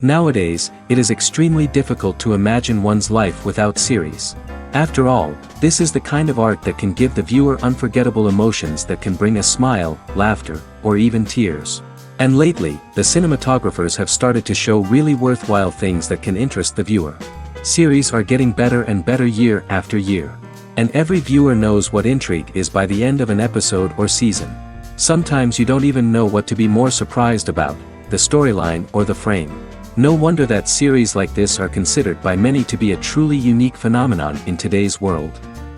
Nowadays, it is extremely difficult to imagine one's life without series. After all, this is the kind of art that can give the viewer unforgettable emotions that can bring a smile, laughter, or even tears. And lately, the cinematographers have started to show really worthwhile things that can interest the viewer. Series are getting better and better year after year. And every viewer knows what intrigue is by the end of an episode or season. Sometimes you don't even know what to be more surprised about, the storyline or the frame. No wonder that series like this are considered by many to be a truly unique phenomenon in today's world.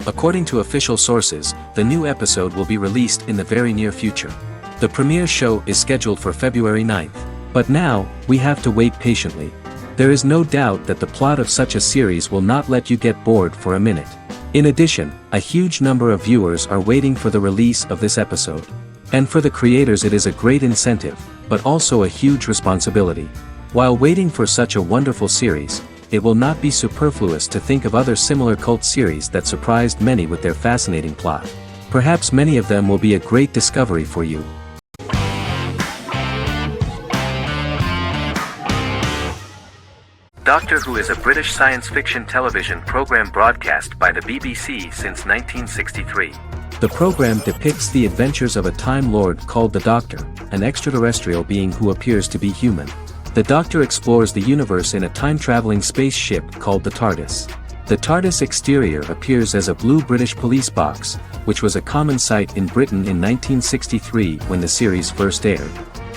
According to official sources, the new episode will be released in the very near future. The premiere show is scheduled for February 9th. But now, we have to wait patiently. There is no doubt that the plot of such a series will not let you get bored for a minute. In addition, a huge number of viewers are waiting for the release of this episode. And for the creators it is a great incentive, but also a huge responsibility. While waiting for such a wonderful series, it will not be superfluous to think of other similar cult series that surprised many with their fascinating plot. Perhaps many of them will be a great discovery for you. Doctor Who is a British science fiction television program broadcast by the BBC since 1963. The program depicts the adventures of a Time Lord called the Doctor, an extraterrestrial being who appears to be human. The Doctor explores the universe in a time-traveling spaceship called the TARDIS. The TARDIS exterior appears as a blue British police box, which was a common sight in Britain in 1963 when the series first aired.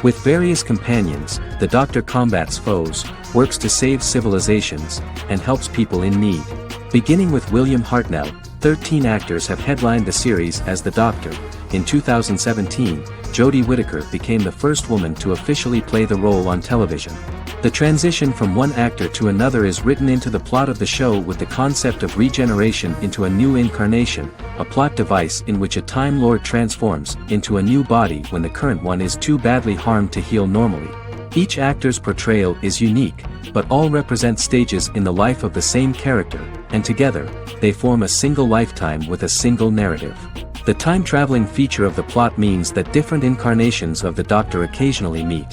With various companions, the Doctor combats foes, works to save civilizations, and helps people in need. Beginning with William Hartnell, 13 actors have headlined the series as the Doctor. In 2017, Jodie Whittaker became the first woman to officially play the role on television. The transition from one actor to another is written into the plot of the show with the concept of regeneration into a new incarnation, a plot device in which a Time Lord transforms into a new body when the current one is too badly harmed to heal normally. Each actor's portrayal is unique, but all represent stages in the life of the same character, and together, they form a single lifetime with a single narrative. The time-traveling feature of the plot means that different incarnations of the Doctor occasionally meet.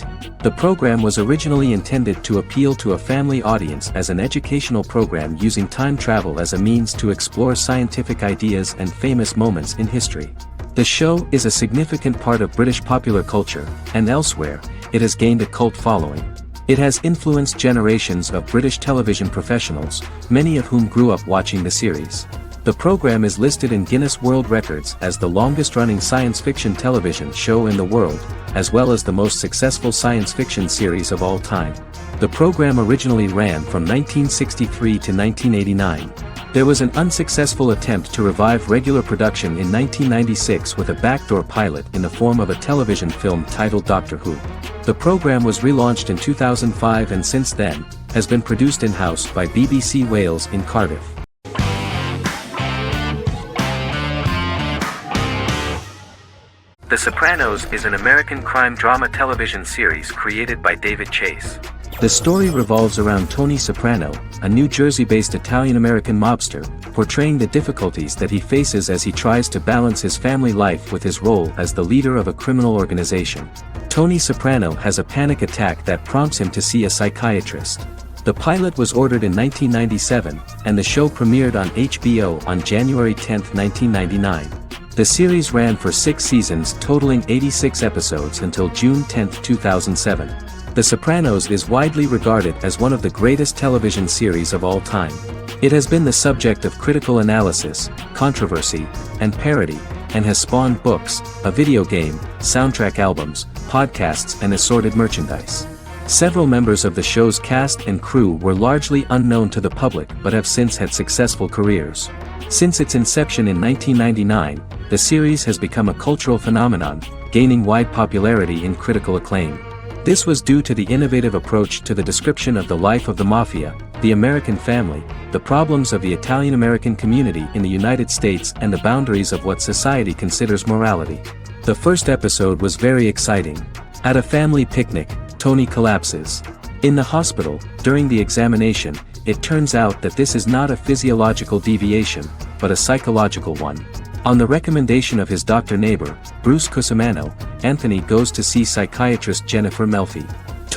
The program was originally intended to appeal to a family audience as an educational program using time travel as a means to explore scientific ideas and famous moments in history. The show is a significant part of British popular culture, and elsewhere, it has gained a cult following. It has influenced generations of British television professionals, many of whom grew up watching the series. The program is listed in Guinness World Records as the longest-running science fiction television show in the world, as well as the most successful science fiction series of all time. The program originally ran from 1963 to 1989. There was an unsuccessful attempt to revive regular production in 1996 with a backdoor pilot in the form of a television film titled Doctor Who. The program was relaunched in 2005 and since then, has been produced in-house by BBC Wales in Cardiff. The Sopranos is an American crime drama television series created by David Chase. The story revolves around Tony Soprano, a New Jersey-based Italian-American mobster, portraying the difficulties that he faces as he tries to balance his family life with his role as the leader of a criminal organization. Tony Soprano has a panic attack that prompts him to see a psychiatrist. The pilot was ordered in 1997, and the show premiered on HBO on January 10, 1999. The series ran for 6 seasons totaling 86 episodes until June 10, 2007. The Sopranos is widely regarded as one of the greatest television series of all time. It has been the subject of critical analysis, controversy, and parody, and has spawned books, a video game, soundtrack albums, podcasts and assorted merchandise. Several members of the show's cast and crew were largely unknown to the public but have since had successful careers. Since its inception in 1999, the series has become a cultural phenomenon, gaining wide popularity and critical acclaim. This was due to the innovative approach to the description of the life of the mafia, the American family, the problems of the Italian-American community in the United States and the boundaries of what society considers morality. The first episode was very exciting. At a family picnic, Tony collapses. In the hospital, during the examination, it turns out that this is not a physiological deviation, but a psychological one. On the recommendation of his doctor neighbor, Bruce Cusimano, Anthony goes to see psychiatrist Jennifer Melfi.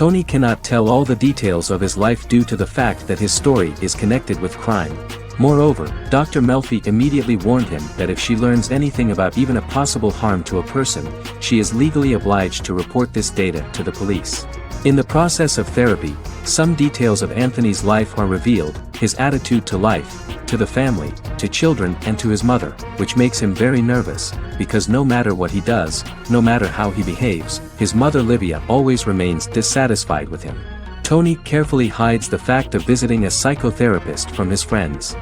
Tony cannot tell all the details of his life due to the fact that his story is connected with crime. Moreover, Dr. Melfi immediately warned him that if she learns anything about even a possible harm to a person, she is legally obliged to report this data to the police. In the process of therapy, some details of Anthony's life are revealed, his attitude to life, to the family, to children and to his mother, which makes him very nervous, because no matter what he does, no matter how he behaves, his mother Livia always remains dissatisfied with him. Tony carefully hides the fact of visiting a psychotherapist from his friends.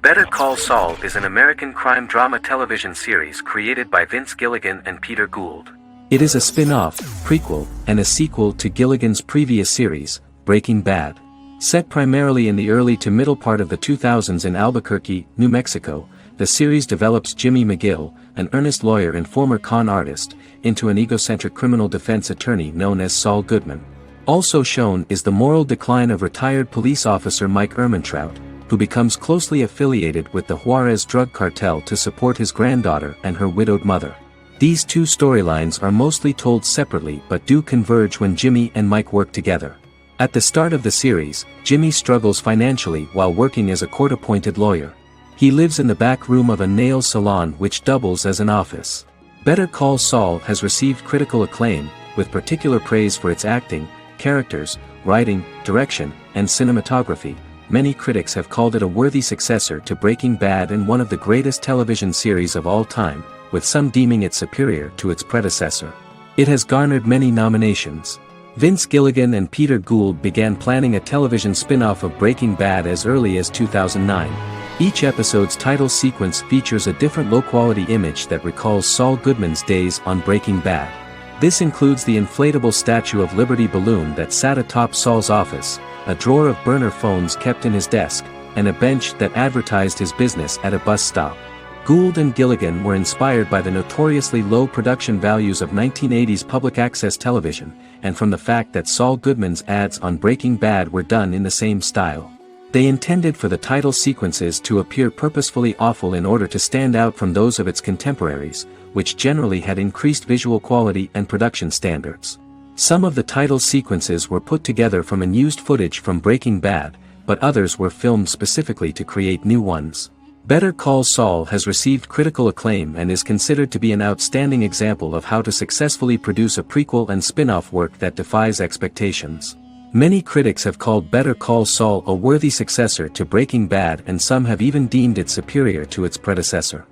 Better Call Saul is an American crime drama television series created by Vince Gilligan and Peter Gould. It is a spin-off, prequel, and a sequel to Gilligan's previous series, Breaking Bad. Set primarily in the early to middle part of the 2000s in Albuquerque, New Mexico, the series develops Jimmy McGill, an earnest lawyer and former con artist, into an egocentric criminal defense attorney known as Saul Goodman. Also shown is the moral decline of retired police officer Mike Ehrmantraut, who becomes closely affiliated with the Juarez drug cartel to support his granddaughter and her widowed mother. These two storylines are mostly told separately but do converge when Jimmy and Mike work together. At the start of the series, Jimmy struggles financially while working as a court-appointed lawyer. He lives in the back room of a nail salon which doubles as an office. Better Call Saul has received critical acclaim, with particular praise for its acting, characters, writing, direction, and cinematography. Many critics have called it a worthy successor to Breaking Bad and one of the greatest television series of all time, with some deeming it superior to its predecessor. It has garnered many nominations. Vince Gilligan and Peter Gould began planning a television spin-off of Breaking Bad as early as 2009. Each episode's title sequence features a different low-quality image that recalls Saul Goodman's days on Breaking Bad. This includes the inflatable Statue of Liberty balloon that sat atop Saul's office, a drawer of burner phones kept in his desk, and a bench that advertised his business at a bus stop. Gould and Gilligan were inspired by the notoriously low production values of 1980s public access television, and from the fact that Saul Goodman's ads on Breaking Bad were done in the same style. They intended for the title sequences to appear purposefully awful in order to stand out from those of its contemporaries, which generally had increased visual quality and production standards. Some of the title sequences were put together from unused footage from Breaking Bad, but others were filmed specifically to create new ones. Better Call Saul has received critical acclaim and is considered to be an outstanding example of how to successfully produce a prequel and spin-off work that defies expectations. Many critics have called Better Call Saul a worthy successor to Breaking Bad, and some have even deemed it superior to its predecessor.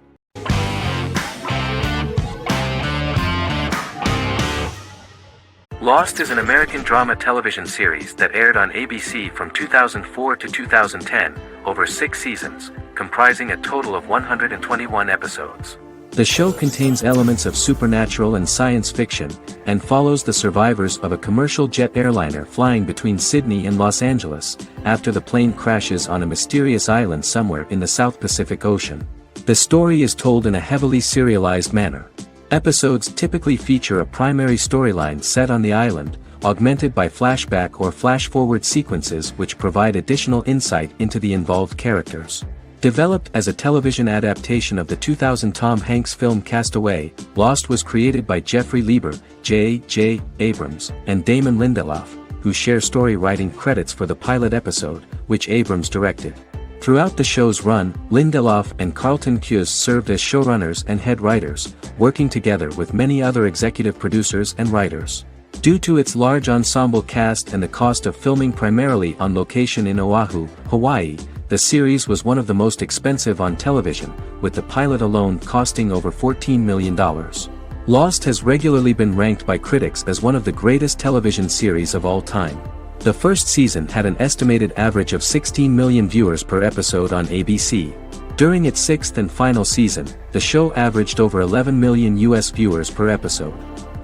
Lost is an American drama television series that aired on ABC from 2004 to 2010, over 6 seasons, comprising a total of 121 episodes. The show contains elements of supernatural and science fiction, and follows the survivors of a commercial jet airliner flying between Sydney and Los Angeles, after the plane crashes on a mysterious island somewhere in the South Pacific Ocean. The story is told in a heavily serialized manner. Episodes typically feature a primary storyline set on the island, augmented by flashback or flash-forward sequences which provide additional insight into the involved characters. Developed as a television adaptation of the 2000 Tom Hanks film Castaway, Lost was created by Jeffrey Lieber, J.J. Abrams, and Damon Lindelof, who share story writing credits for the pilot episode, which Abrams directed. Throughout the show's run, Lindelof and Carlton Cuse served as showrunners and head writers, working together with many other executive producers and writers. Due to its large ensemble cast and the cost of filming primarily on location in Oahu, Hawaii, the series was one of the most expensive on television, with the pilot alone costing over $14 million. Lost has regularly been ranked by critics as one of the greatest television series of all time. The first season had an estimated average of 16 million viewers per episode on ABC. During its 6th and final season, the show averaged over 11 million US viewers per episode.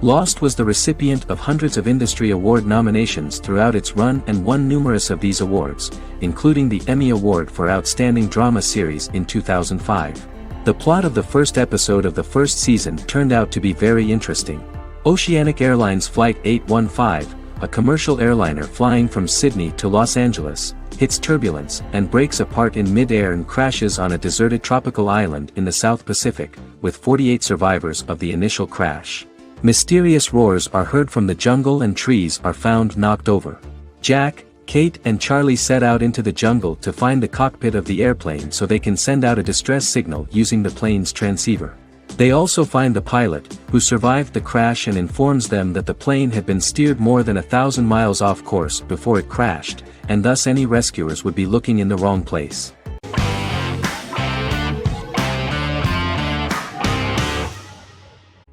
Lost was the recipient of hundreds of industry award nominations throughout its run and won numerous of these awards, including the Emmy Award for Outstanding Drama Series in 2005. The plot of the first episode of the first season turned out to be very interesting. Oceanic Airlines Flight 815, a commercial airliner flying from Sydney to Los Angeles, hits turbulence, and breaks apart in mid-air and crashes on a deserted tropical island in the South Pacific, with 48 survivors of the initial crash. Mysterious roars are heard from the jungle and trees are found knocked over. Jack, Kate and Charlie set out into the jungle to find the cockpit of the airplane so they can send out a distress signal using the plane's transceiver. They also find the pilot, who survived the crash and informs them that the plane had been steered more than 1,000 miles off course before it crashed, and thus any rescuers would be looking in the wrong place.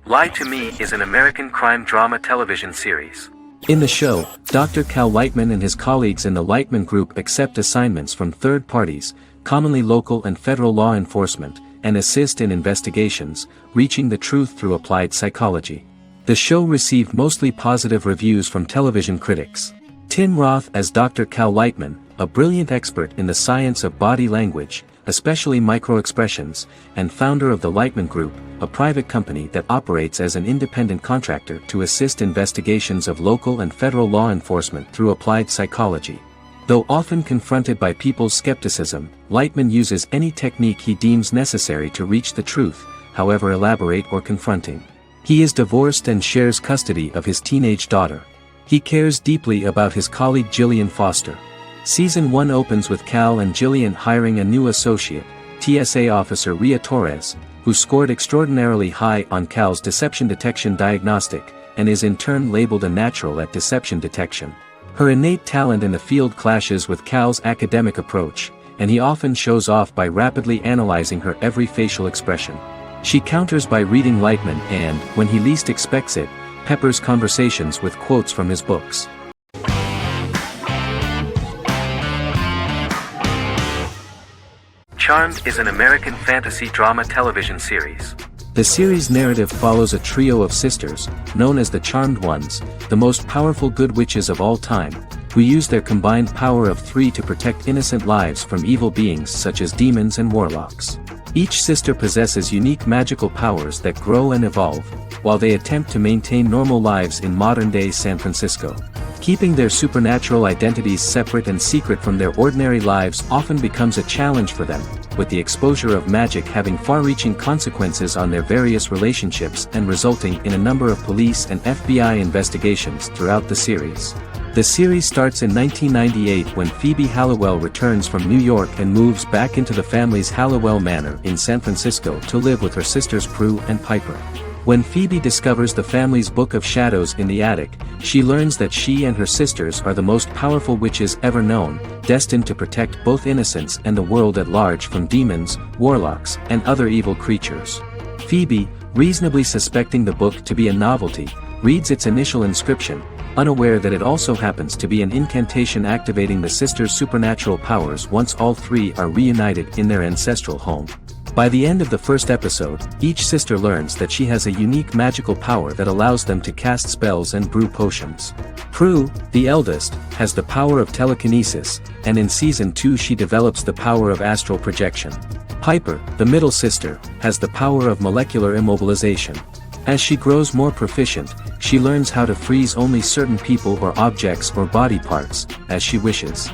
Lie to Me is an American crime drama television series. In the show, Dr. Cal Lightman and his colleagues in the Lightman Group accept assignments from third parties, commonly local and federal law enforcement, and assist in investigations, reaching the truth through applied psychology. The show received mostly positive reviews from television critics. Tim Roth as Dr. Cal Lightman, a brilliant expert in the science of body language, especially microexpressions, and founder of the Lightman Group, a private company that operates as an independent contractor to assist investigations of local and federal law enforcement through applied psychology. Though often confronted by people's skepticism, Lightman uses any technique he deems necessary to reach the truth, however elaborate or confronting. He is divorced and shares custody of his teenage daughter. He cares deeply about his colleague Gillian Foster. Season 1 opens with Cal and Gillian hiring a new associate, TSA officer Rhea Torres, who scored extraordinarily high on Cal's deception detection diagnostic, and is in turn labeled a natural at deception detection. Her innate talent in the field clashes with Cal's academic approach, and he often shows off by rapidly analyzing her every facial expression. She counters by reading Lightman and, when he least expects it, peppers conversations with quotes from his books. Charmed is an American fantasy drama television series. The series' narrative follows a trio of sisters, known as the Charmed Ones, the most powerful good witches of all time, who use their combined power of 3 to protect innocent lives from evil beings such as demons and warlocks. Each sister possesses unique magical powers that grow and evolve, while they attempt to maintain normal lives in modern-day San Francisco. Keeping their supernatural identities separate and secret from their ordinary lives often becomes a challenge for them, with the exposure of magic having far-reaching consequences on their various relationships and resulting in a number of police and FBI investigations throughout the series. The series starts in 1998 when Phoebe Halliwell returns from New York and moves back into the family's Halliwell Manor in San Francisco to live with her sisters Prue and Piper. When Phoebe discovers the family's Book of Shadows in the attic, she learns that she and her sisters are the most powerful witches ever known, destined to protect both innocents and the world at large from demons, warlocks, and other evil creatures. Phoebe, reasonably suspecting the book to be a novelty, reads its initial inscription, unaware that it also happens to be an incantation activating the sisters' supernatural powers once all 3 are reunited in their ancestral home. By the end of the first episode, each sister learns that she has a unique magical power that allows them to cast spells and brew potions. Prue, the eldest, has the power of telekinesis, and in Season 2 she develops the power of astral projection. Piper, the middle sister, has the power of molecular immobilization. As she grows more proficient, she learns how to freeze only certain people or objects or body parts, as she wishes.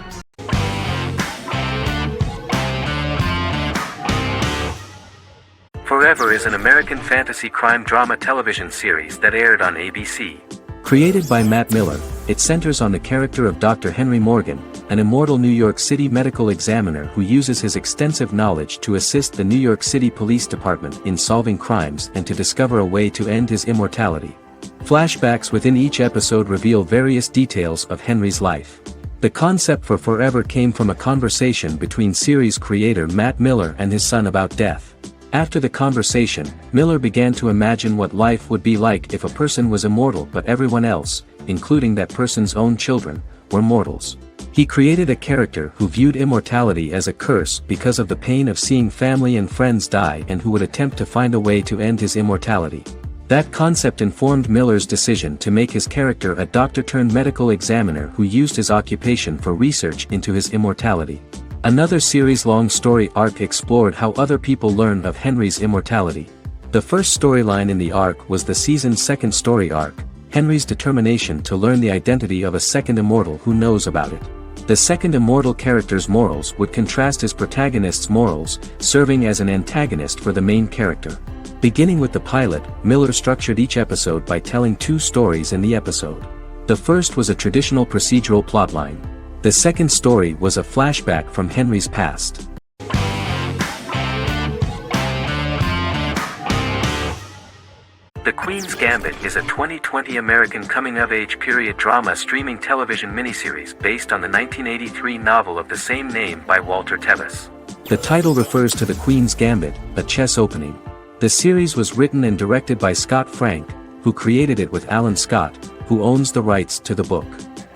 Forever is an American fantasy crime drama television series that aired on ABC. Created by Matt Miller, it centers on the character of Dr. Henry Morgan, an immortal New York City medical examiner who uses his extensive knowledge to assist the New York City Police Department in solving crimes and to discover a way to end his immortality. Flashbacks within each episode reveal various details of Henry's life. The concept for Forever came from a conversation between series creator Matt Miller and his son about death. After the conversation, Miller began to imagine what life would be like if a person was immortal but everyone else, including that person's own children, were mortals. He created a character who viewed immortality as a curse because of the pain of seeing family and friends die and who would attempt to find a way to end his immortality. That concept informed Miller's decision to make his character a doctor-turned-medical examiner who used his occupation for research into his immortality. Another series-long story arc explored how other people learn of Henry's immortality. The first storyline in the arc was the season's second story arc, Henry's determination to learn the identity of a second immortal who knows about it. The second immortal character's morals would contrast his protagonist's morals, serving as an antagonist for the main character. Beginning with the pilot, Miller structured each episode by telling two stories in the episode. The first was a traditional procedural plotline. The second story was a flashback from Henry's past. The Queen's Gambit is a 2020 American coming-of-age period drama streaming television miniseries based on the 1983 novel of the same name by Walter Tevis. The title refers to the Queen's Gambit, a chess opening. The series was written and directed by Scott Frank, who created it with Alan Scott, who owns the rights to the book.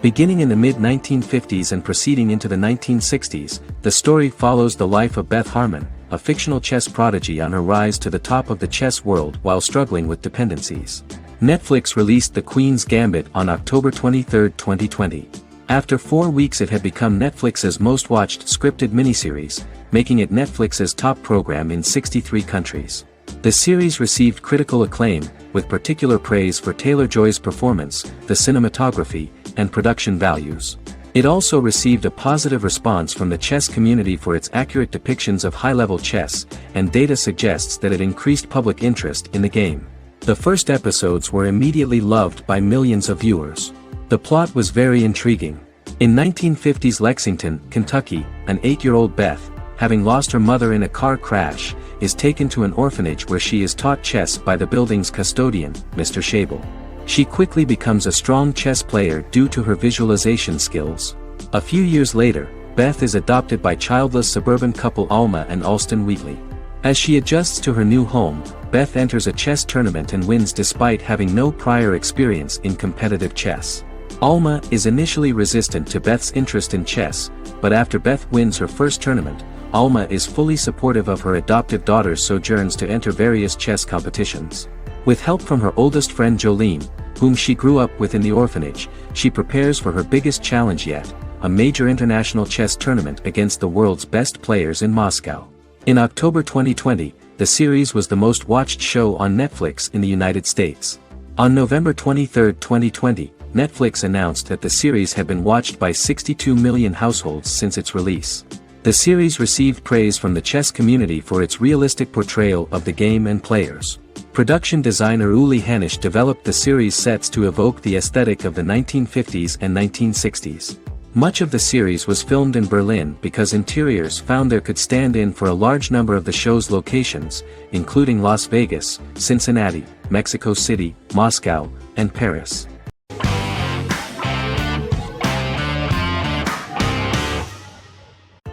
Beginning in the mid-1950s and proceeding into the 1960s, the story follows the life of Beth Harmon, a fictional chess prodigy on her rise to the top of the chess world while struggling with dependencies. Netflix released The Queen's Gambit on October 23, 2020. After 4 weeks it had become Netflix's most-watched scripted miniseries, making it Netflix's top program in 63 countries. The series received critical acclaim, with particular praise for Taylor-Joy's performance, the cinematography, and production values. It also received a positive response from the chess community for its accurate depictions of high-level chess, and data suggests that it increased public interest in the game. The first episodes were immediately loved by millions of viewers. The plot was very intriguing. In 1950s Lexington, Kentucky, an 8-year-old Beth, having lost her mother in a car crash, is taken to an orphanage where she is taught chess by the building's custodian, Mr. Schabel. She quickly becomes a strong chess player due to her visualization skills. A few years later, Beth is adopted by childless suburban couple Alma and Alston Wheatley. As she adjusts to her new home, Beth enters a chess tournament and wins despite having no prior experience in competitive chess. Alma is initially resistant to Beth's interest in chess, but after Beth wins her first tournament, Alma is fully supportive of her adoptive daughter's sojourns to enter various chess competitions. With help from her oldest friend Jolene, whom she grew up with in the orphanage, she prepares for her biggest challenge yet, a major international chess tournament against the world's best players in Moscow. In October 2020, the series was the most watched show on Netflix in the United States. On November 23, 2020, Netflix announced that the series had been watched by 62 million households since its release. The series received praise from the chess community for its realistic portrayal of the game and players. Production designer Uli Hanisch developed the series sets to evoke the aesthetic of the 1950s and 1960s. Much of the series was filmed in Berlin because interiors found there could stand in for a large number of the show's locations, including Las Vegas, Cincinnati, Mexico City, Moscow, and Paris.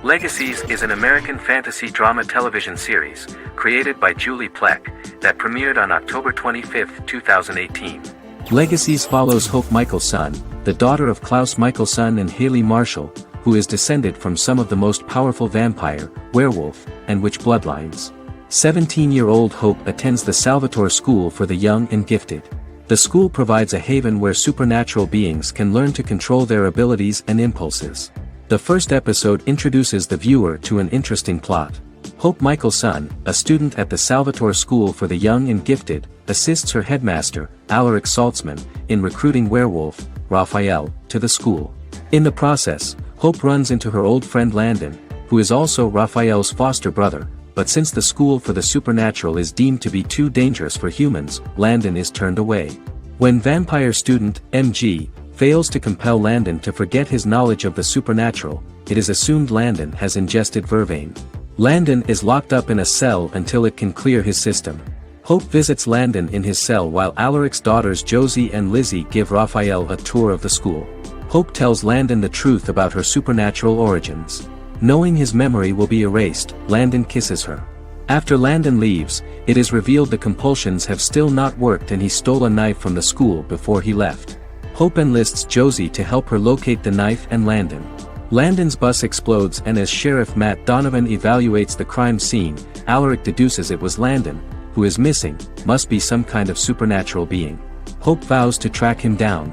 Legacies is an American fantasy drama television series, created by Julie Plec, that premiered on October 25, 2018. Legacies follows Hope Michelson, the daughter of Klaus Michelson and Haley Marshall, who is descended from some of the most powerful vampire, werewolf, and witch bloodlines. 17-year-old Hope attends the Salvatore School for the Young and Gifted. The school provides a haven where supernatural beings can learn to control their abilities and impulses. The first episode introduces the viewer to an interesting plot. Hope Michelson, a student at the Salvatore School for the Young and Gifted, assists her headmaster, Alaric Saltzman, in recruiting werewolf, Raphael, to the school. In the process, Hope runs into her old friend Landon, who is also Raphael's foster brother, but since the school for the supernatural is deemed to be too dangerous for humans, Landon is turned away. When vampire student, MG, fails to compel Landon to forget his knowledge of the supernatural, it is assumed Landon has ingested vervain. Landon is locked up in a cell until it can clear his system. Hope visits Landon in his cell while Alaric's daughters Josie and Lizzie give Raphael a tour of the school. Hope tells Landon the truth about her supernatural origins. Knowing his memory will be erased, Landon kisses her. After Landon leaves, it is revealed the compulsions have still not worked and he stole a knife from the school before he left. Hope enlists Josie to help her locate the knife and Landon. Landon's bus explodes and as Sheriff Matt Donovan evaluates the crime scene, Alaric deduces it was Landon, who is missing, must be some kind of supernatural being. Hope vows to track him down.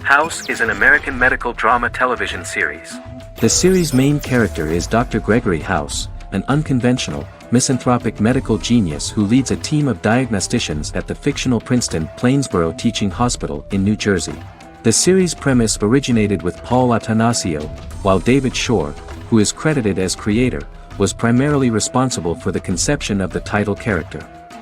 House is an American medical drama television series. The series' main character is Dr. Gregory House, an unconventional, misanthropic medical genius who leads a team of diagnosticians at the fictional Princeton Plainsboro Teaching Hospital in New Jersey. The series' premise originated with Paul Attanasio, while David Shore, who is credited as creator, was primarily responsible for the conception of the title character.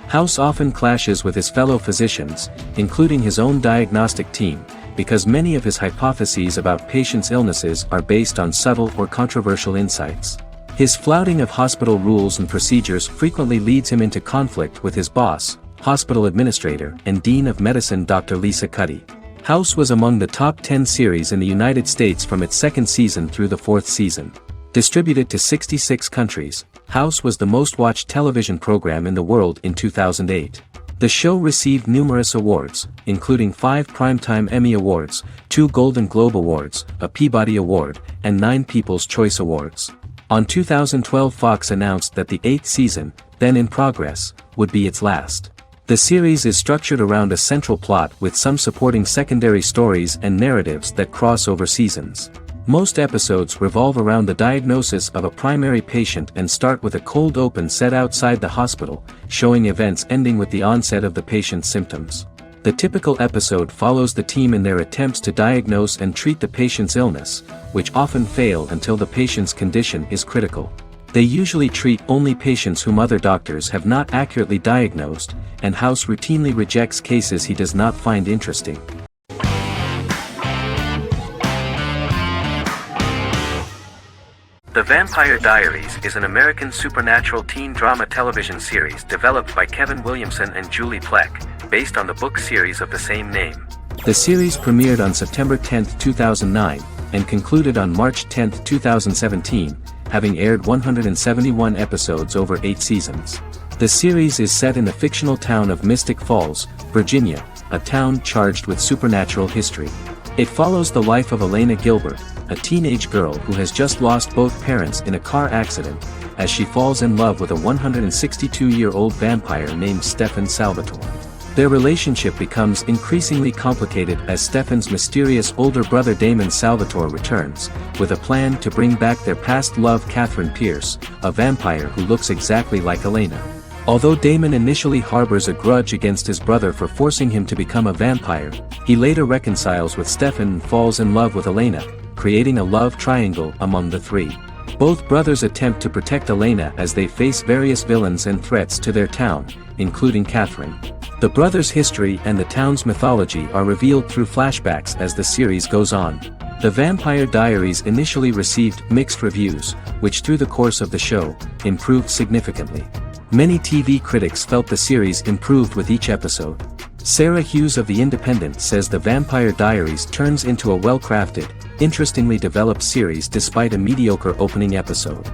House often clashes with his fellow physicians, including his own diagnostic team, because many of his hypotheses about patients' illnesses are based on subtle or controversial insights. His flouting of hospital rules and procedures frequently leads him into conflict with his boss, hospital administrator and dean of medicine Dr. Lisa Cuddy. House was among the top 10 series in the United States from its second season through the fourth season. Distributed to 66 countries, House was the most-watched television program in the world in 2008. The show received numerous awards, including 5 Primetime Emmy Awards, 2 Golden Globe Awards, a Peabody Award, and 9 People's Choice Awards. On 2012, Fox announced that the 8th season, then in progress, would be its last. The series is structured around a central plot with some supporting secondary stories and narratives that cross over seasons. Most episodes revolve around the diagnosis of a primary patient and start with a cold open set outside the hospital, showing events ending with the onset of the patient's symptoms. The typical episode follows the team in their attempts to diagnose and treat the patient's illness, which often fail until the patient's condition is critical. They usually treat only patients whom other doctors have not accurately diagnosed, and House routinely rejects cases he does not find interesting. The Vampire Diaries is an American supernatural teen drama television series developed by Kevin Williamson and Julie Plec, based on the book series of the same name. The series premiered on September 10, 2009, and concluded on March 10, 2017, having aired 171 episodes over 8 seasons. The series is set in the fictional town of Mystic Falls, Virginia, a town charged with supernatural history. It follows the life of Elena Gilbert, a teenage girl who has just lost both parents in a car accident, as she falls in love with a 162-year-old vampire named Stefan Salvatore. Their relationship becomes increasingly complicated as Stefan's mysterious older brother Damon Salvatore returns, with a plan to bring back their past love Catherine Pierce, a vampire who looks exactly like Elena. Although Damon initially harbors a grudge against his brother for forcing him to become a vampire, he later reconciles with Stefan and falls in love with Elena, creating a love triangle among the three. Both brothers attempt to protect Elena as they face various villains and threats to their town, including Catherine. The brothers' history and the town's mythology are revealed through flashbacks as the series goes on. The Vampire Diaries initially received mixed reviews, which through the course of the show, improved significantly. Many TV critics felt the series improved with each episode. Sarah Hughes of The Independent says The Vampire Diaries turns into a well-crafted, interestingly developed series despite a mediocre opening episode.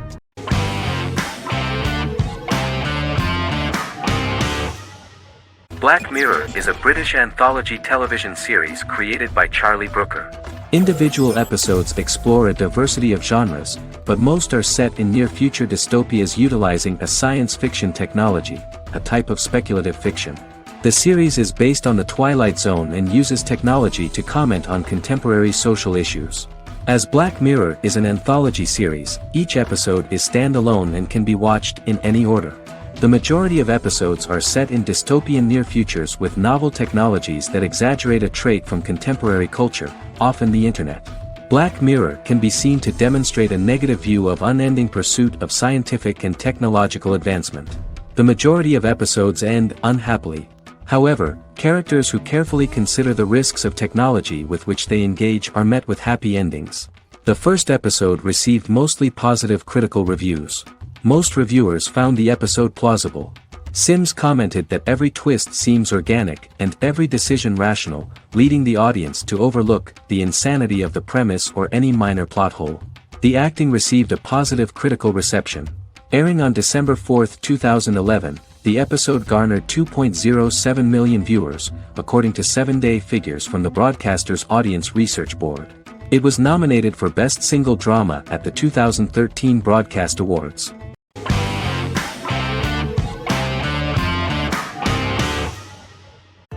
Black Mirror is a British anthology television series created by Charlie Brooker. Individual episodes explore a diversity of genres, but most are set in near-future dystopias utilizing a science fiction technology, a type of speculative fiction. The series is based on the Twilight Zone and uses technology to comment on contemporary social issues. As Black Mirror is an anthology series, each episode is standalone and can be watched in any order. The majority of episodes are set in dystopian near futures with novel technologies that exaggerate a trait from contemporary culture, often the internet. Black Mirror can be seen to demonstrate a negative view of unending pursuit of scientific and technological advancement. The majority of episodes end unhappily. However, characters who carefully consider the risks of technology with which they engage are met with happy endings. The first episode received mostly positive critical reviews. Most reviewers found the episode plausible. Sims commented that every twist seems organic and every decision rational, leading the audience to overlook the insanity of the premise or any minor plot hole. The acting received a positive critical reception. Airing on December 4, 2011, the episode garnered 2.07 million viewers, according to 7-day figures from the broadcaster's Audience Research Board. It was nominated for Best Single Drama at the 2013 Broadcast Awards.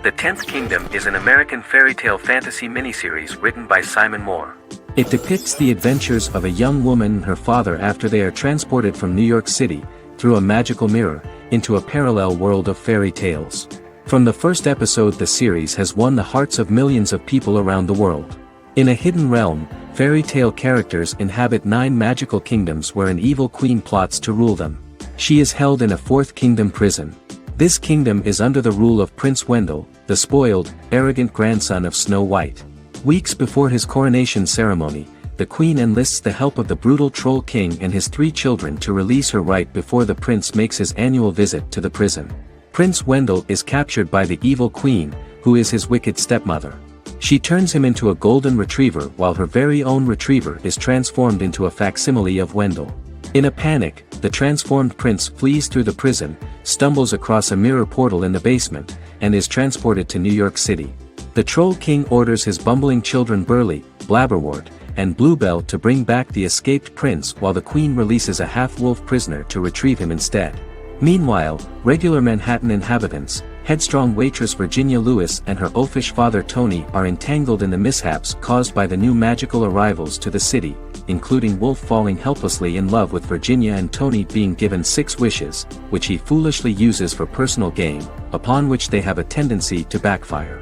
The Tenth Kingdom is an American fairy tale fantasy miniseries written by Simon Moore. It depicts the adventures of a young woman and her father after they are transported from New York City, through a magical mirror, into a parallel world of fairy tales. From the first episode, the series has won the hearts of millions of people around the world. In a hidden realm, fairy tale characters inhabit 9 magical kingdoms where an evil queen plots to rule them. She is held in a 4th kingdom prison. This kingdom is under the rule of Prince Wendell, the spoiled, arrogant grandson of Snow White. Weeks before his coronation ceremony, the queen enlists the help of the brutal Troll King and his 3 children to release her right before the prince makes his annual visit to the prison. Prince Wendell is captured by the evil queen, who is his wicked stepmother. She turns him into a golden retriever while her very own retriever is transformed into a facsimile of Wendell. In a panic, the transformed prince flees through the prison, stumbles across a mirror portal in the basement, and is transported to New York City. The Troll King orders his bumbling children Burly, Blabberwort, and Bluebell to bring back the escaped prince while the queen releases a half-wolf prisoner to retrieve him instead. Meanwhile, regular Manhattan inhabitants, headstrong waitress Virginia Lewis and her oafish father Tony are entangled in the mishaps caused by the new magical arrivals to the city, including Wolf falling helplessly in love with Virginia and Tony being given 6 wishes, which he foolishly uses for personal gain, upon which they have a tendency to backfire.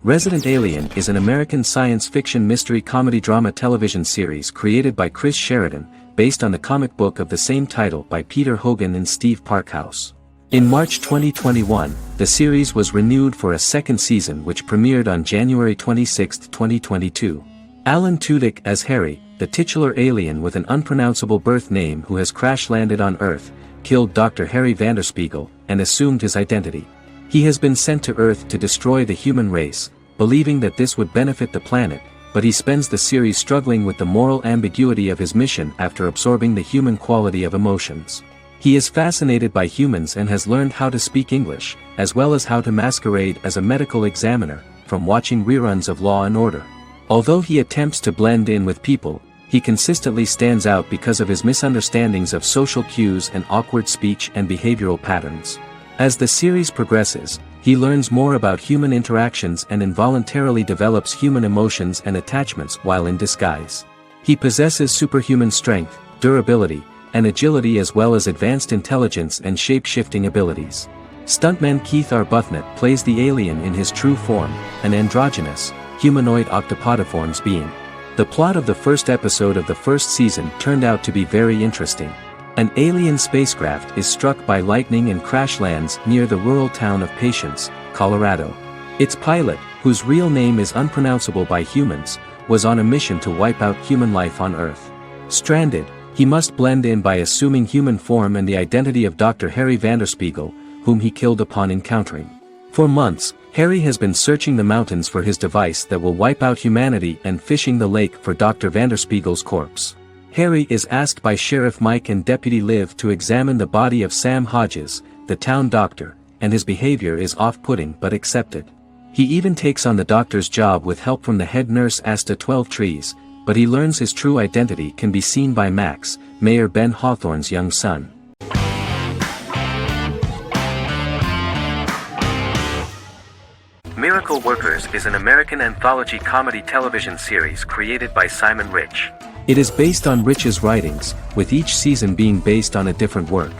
Resident Alien is an American science fiction mystery comedy drama television series created by Chris Sheridan, based on the comic book of the same title by Peter Hogan and Steve Parkhouse. In March 2021, the series was renewed for a 2nd season which premiered on January 26, 2022. Alan Tudyk as Harry, the titular alien with an unpronounceable birth name who has crash-landed on Earth, killed Dr. Harry Vanderspiegel, and assumed his identity. He has been sent to Earth to destroy the human race, believing that this would benefit the planet, but he spends the series struggling with the moral ambiguity of his mission after absorbing the human quality of emotions. He is fascinated by humans and has learned how to speak English, as well as how to masquerade as a medical examiner, from watching reruns of Law and Order. Although he attempts to blend in with people, he consistently stands out because of his misunderstandings of social cues and awkward speech and behavioral patterns. As the series progresses, he learns more about human interactions and involuntarily develops human emotions and attachments while in disguise. He possesses superhuman strength, durability, and agility as well as advanced intelligence and shape-shifting abilities. Stuntman Keith Arbuthnot plays the alien in his true form, an androgynous, humanoid octopodiforms being. The plot of the first episode of the first season turned out to be very interesting. An alien spacecraft is struck by lightning and crash lands near the rural town of Patience, Colorado. Its pilot, whose real name is unpronounceable by humans, was on a mission to wipe out human life on Earth. Stranded, he must blend in by assuming human form and the identity of Dr. Harry Vanderspiegel, whom he killed upon encountering. For months, Harry has been searching the mountains for his device that will wipe out humanity and fishing the lake for Dr. Vanderspiegel's corpse. Harry is asked by Sheriff Mike and Deputy Liv to examine the body of Sam Hodges, the town doctor, and his behavior is off-putting but accepted. He even takes on the doctor's job with help from the head nurse Asta 12trees, but he learns his true identity can be seen by Max, Mayor Ben Hawthorne's young son. Miracle Workers is an American anthology comedy television series created by Simon Rich. It is based on Rich's writings, with each season being based on a different work.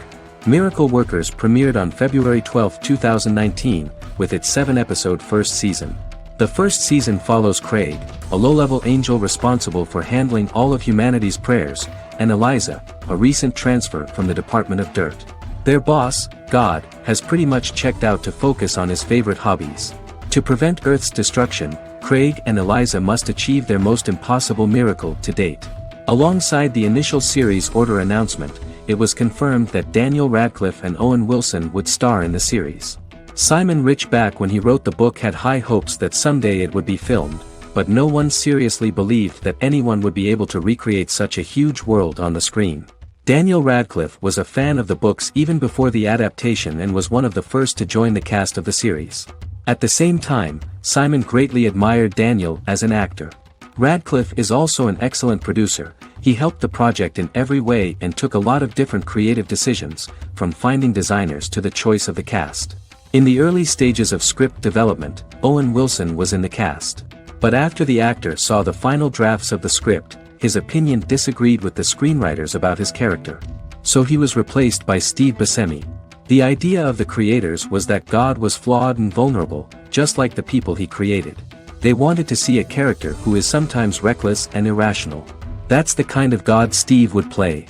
Miracle Workers premiered on February 12, 2019, with its 7-episode first season. The first season follows Craig, a low-level angel responsible for handling all of humanity's prayers, and Eliza, a recent transfer from the Department of Dirt. Their boss, God, has pretty much checked out to focus on his favorite hobbies. To prevent Earth's destruction, Craig and Eliza must achieve their most impossible miracle to date. Alongside the initial series order announcement, it was confirmed that Daniel Radcliffe and Owen Wilson would star in the series. Simon Rich back when he wrote the book had high hopes that someday it would be filmed, but no one seriously believed that anyone would be able to recreate such a huge world on the screen. Daniel Radcliffe was a fan of the books even before the adaptation and was one of the first to join the cast of the series. At the same time, Simon greatly admired Daniel as an actor. Radcliffe is also an excellent producer. He helped the project in every way and took a lot of different creative decisions, from finding designers to the choice of the cast. In the early stages of script development, Owen Wilson was in the cast. But after the actor saw the final drafts of the script, his opinion disagreed with the screenwriters about his character. So he was replaced by Steve Buscemi. The idea of the creators was that God was flawed and vulnerable, just like the people he created. They wanted to see a character who is sometimes reckless and irrational. That's the kind of God Steve would play.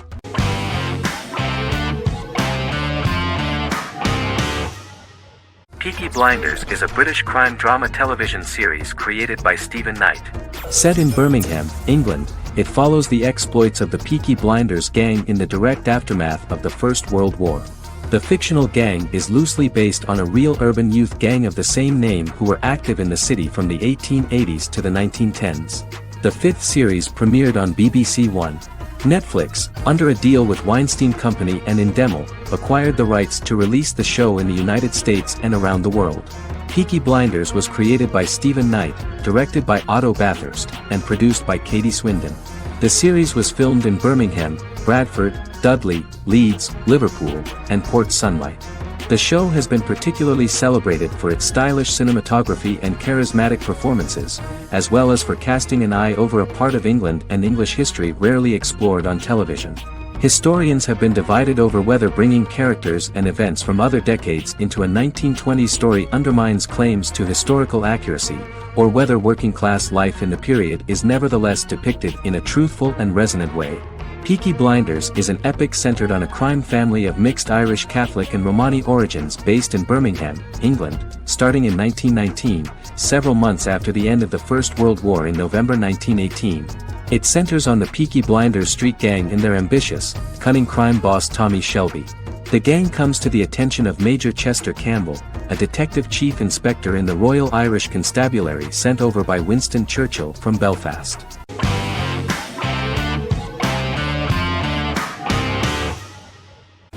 Peaky Blinders is a British crime drama television series created by Stephen Knight. Set in Birmingham, England, it follows the exploits of the Peaky Blinders gang in the direct aftermath of the First World War. The fictional gang is loosely based on a real urban youth gang of the same name who were active in the city from the 1880s to the 1910s. The fifth series premiered on BBC One. Netflix, under a deal with Weinstein Company and Endemol, acquired the rights to release the show in the United States and around the world. Peaky Blinders was created by Stephen Knight, directed by Otto Bathurst, and produced by Katie Swindon. The series was filmed in Birmingham, Bradford, Dudley, Leeds, Liverpool, and Port Sunlight. The show has been particularly celebrated for its stylish cinematography and charismatic performances, as well as for casting an eye over a part of England and English history rarely explored on television. Historians have been divided over whether bringing characters and events from other decades into a 1920s story undermines claims to historical accuracy, or whether working-class life in the period is nevertheless depicted in a truthful and resonant way. Peaky Blinders is an epic centered on a crime family of mixed Irish Catholic and Romani origins based in Birmingham, England, starting in 1919, several months after the end of the First World War in November 1918. It centers on the Peaky Blinders street gang and their ambitious, cunning crime boss Tommy Shelby. The gang comes to the attention of Major Chester Campbell, a detective chief inspector in the Royal Irish Constabulary sent over by Winston Churchill from Belfast.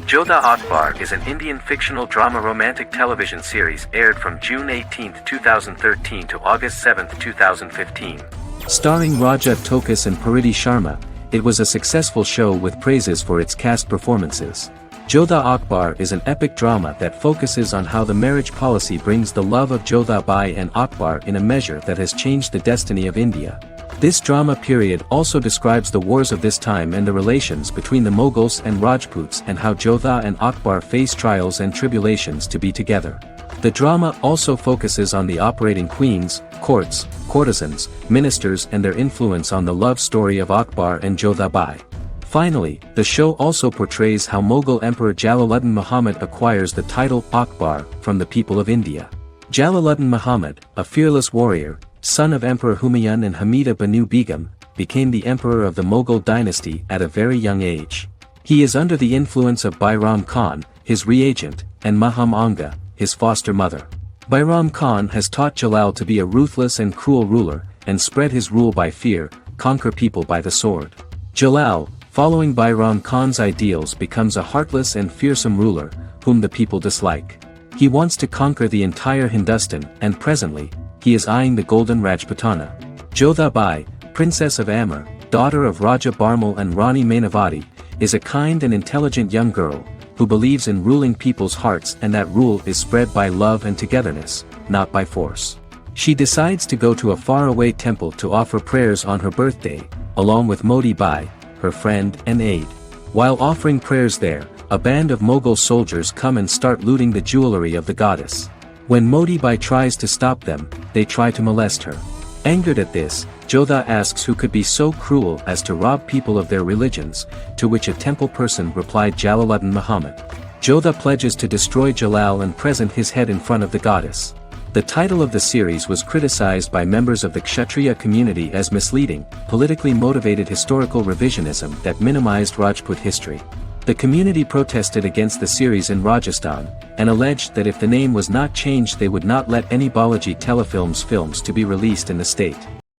Jodha Akbar is an Indian fictional drama romantic television series aired from June 18, 2013 to August 7, 2015. Starring Raja Tokas and Pariti Sharma, it was a successful show with praises for its cast performances. Jodha Akbar is an epic drama that focuses on how the marriage policy brings the love of Jodha Bai and Akbar in a measure that has changed the destiny of India. This drama period also describes the wars of this time and the relations between the Mughals and Rajputs and how Jodha and Akbar face trials and tribulations to be together. The drama also focuses on the operating queens, courts, courtesans, ministers and their influence on the love story of Akbar and Jodha Bai. Finally, the show also portrays how Mughal Emperor Jalaluddin Muhammad acquires the title Akbar from the people of India. Jalaluddin Muhammad, a fearless warrior, son of Emperor Humayun and Hamida Banu Begum, became the emperor of the Mughal dynasty at a very young age. He is under the influence of Bairam Khan, his reagent, and Maham Anga, his foster mother. Bairam Khan has taught Jalal to be a ruthless and cruel ruler, and spread his rule by fear, conquer people by the sword. Jalal, following Bairam Khan's ideals, becomes a heartless and fearsome ruler, whom the people dislike. He wants to conquer the entire Hindustan, and presently, he is eyeing the golden Rajputana. Jodha Bai, princess of Amber, daughter of Raja Barmal and Rani Mainavati, is a kind and intelligent young girl, who believes in ruling people's hearts and that rule is spread by love and togetherness, not by force. She decides to go to a faraway temple to offer prayers on her birthday, along with Modi Bai, her friend and aide. While offering prayers there, a band of Mughal soldiers come and start looting the jewelry of the goddess. When Modi Bai tries to stop them, they try to molest her. Angered at this, Jodha asks who could be so cruel as to rob people of their religions, to which a temple person replied Jalaluddin Muhammad. Jodha pledges to destroy Jalal and present his head in front of the goddess. The title of the series was criticized by members of the Kshatriya community as misleading, politically motivated historical revisionism that minimized Rajput history. The community protested against the series in Rajasthan, and alleged that if the name was not changed they would not let any Balaji Telefilms films to be released in the state.